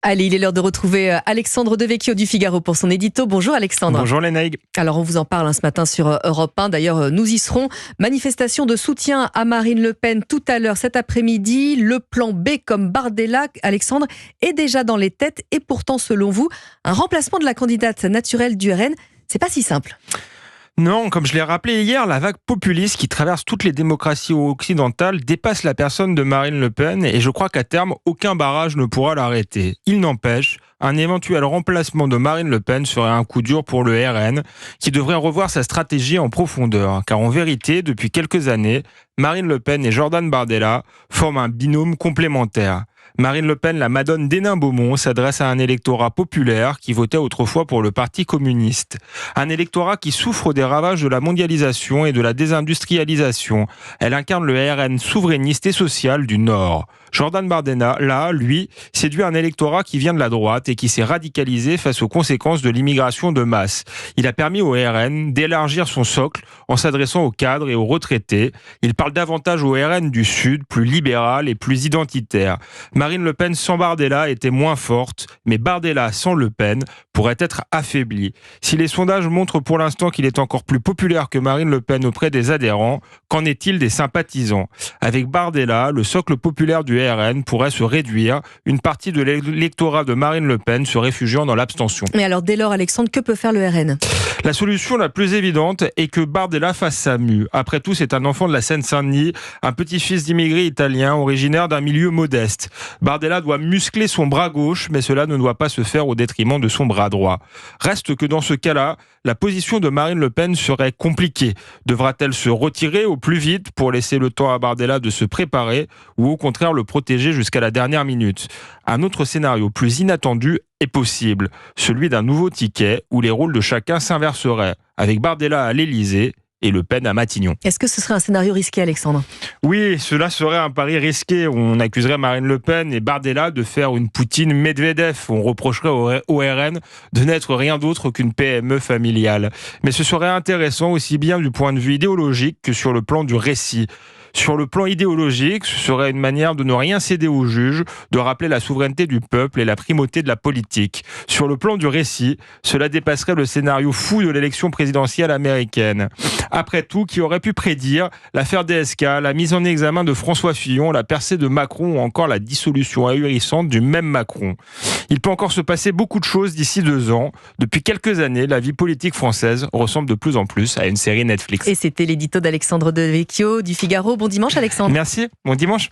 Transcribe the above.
Allez, il est l'heure de retrouver Alexandre Devecchio du Figaro pour son édito. Bonjour Alexandre. Bonjour Lénaïg. Alors on vous en parle ce matin sur Europe 1. D'ailleurs, nous y serons. Manifestation de soutien à Marine Le Pen tout à l'heure cet après-midi. Le plan B comme Bardella, Alexandre, est déjà dans les têtes. Et pourtant, selon vous, un remplacement de la candidate naturelle du RN, c'est pas si simple. Non, comme je l'ai rappelé hier, la vague populiste qui traverse toutes les démocraties occidentales dépasse la personne de Marine Le Pen et je crois qu'à terme, aucun barrage ne pourra l'arrêter. Il n'empêche, un éventuel remplacement de Marine Le Pen serait un coup dur pour le RN qui devrait revoir sa stratégie en profondeur. Car en vérité, depuis quelques années, Marine Le Pen et Jordan Bardella forment un binôme complémentaire. Marine Le Pen, la madone d'Hénin-Beaumont, s'adresse à un électorat populaire qui votait autrefois pour le Parti communiste. Un électorat qui souffre des ravages de la mondialisation et de la désindustrialisation. Elle incarne le RN souverainiste et social du Nord. Jordan Bardella, là, lui, séduit un électorat qui vient de la droite et qui s'est radicalisé face aux conséquences de l'immigration de masse. Il a permis au RN d'élargir son socle en s'adressant aux cadres et aux retraités. Il parle davantage au RN du Sud, plus libéral et plus identitaire. Marine Le Pen sans Bardella était moins forte, mais Bardella sans Le Pen pourrait être affaiblie. Si les sondages montrent pour l'instant qu'il est encore plus populaire que Marine Le Pen auprès des adhérents, qu'en est-il des sympathisants ? Avec Bardella, le socle populaire du RN pourrait se réduire, une partie de l'électorat de Marine Le Pen se réfugiant dans l'abstention. Mais alors dès lors, Alexandre, que peut faire le RN ? La solution la plus évidente est que Bardella fasse sa mue. Après tout, c'est un enfant de la Seine-Saint-Denis, un petit-fils d'immigrés italiens originaire d'un milieu modeste. Bardella doit muscler son bras gauche, mais cela ne doit pas se faire au détriment de son bras droit. Reste que dans ce cas-là, la position de Marine Le Pen serait compliquée. Devra-t-elle se retirer au plus vite pour laisser le temps à Bardella de se préparer ou au contraire le protéger jusqu'à la dernière minute ? Un autre scénario plus inattendu est possible, celui d'un nouveau ticket où les rôles de chacun s'inverseraient, avec Bardella à l'Élysée et Le Pen à Matignon. Est-ce que ce serait un scénario risqué, Alexandre ? Oui, cela serait un pari risqué. On accuserait Marine Le Pen et Bardella de faire une Poutine-Medvedev. On reprocherait au RN de n'être rien d'autre qu'une PME familiale. Mais ce serait intéressant aussi bien du point de vue idéologique que sur le plan du récit. Sur le plan idéologique, ce serait une manière de ne rien céder aux juges, de rappeler la souveraineté du peuple et la primauté de la politique. Sur le plan du récit, cela dépasserait le scénario fou de l'élection présidentielle américaine. Après tout, qui aurait pu prédire l'affaire DSK, la mise en examen de François Fillon, la percée de Macron ou encore la dissolution ahurissante du même Macron ? Il peut encore se passer beaucoup de choses d'ici 2 ans. Depuis quelques années, la vie politique française ressemble de plus en plus à une série Netflix. Et c'était l'édito d'Alexandre Devecchio du Figaro. Bon dimanche Alexandre. Merci, bon dimanche.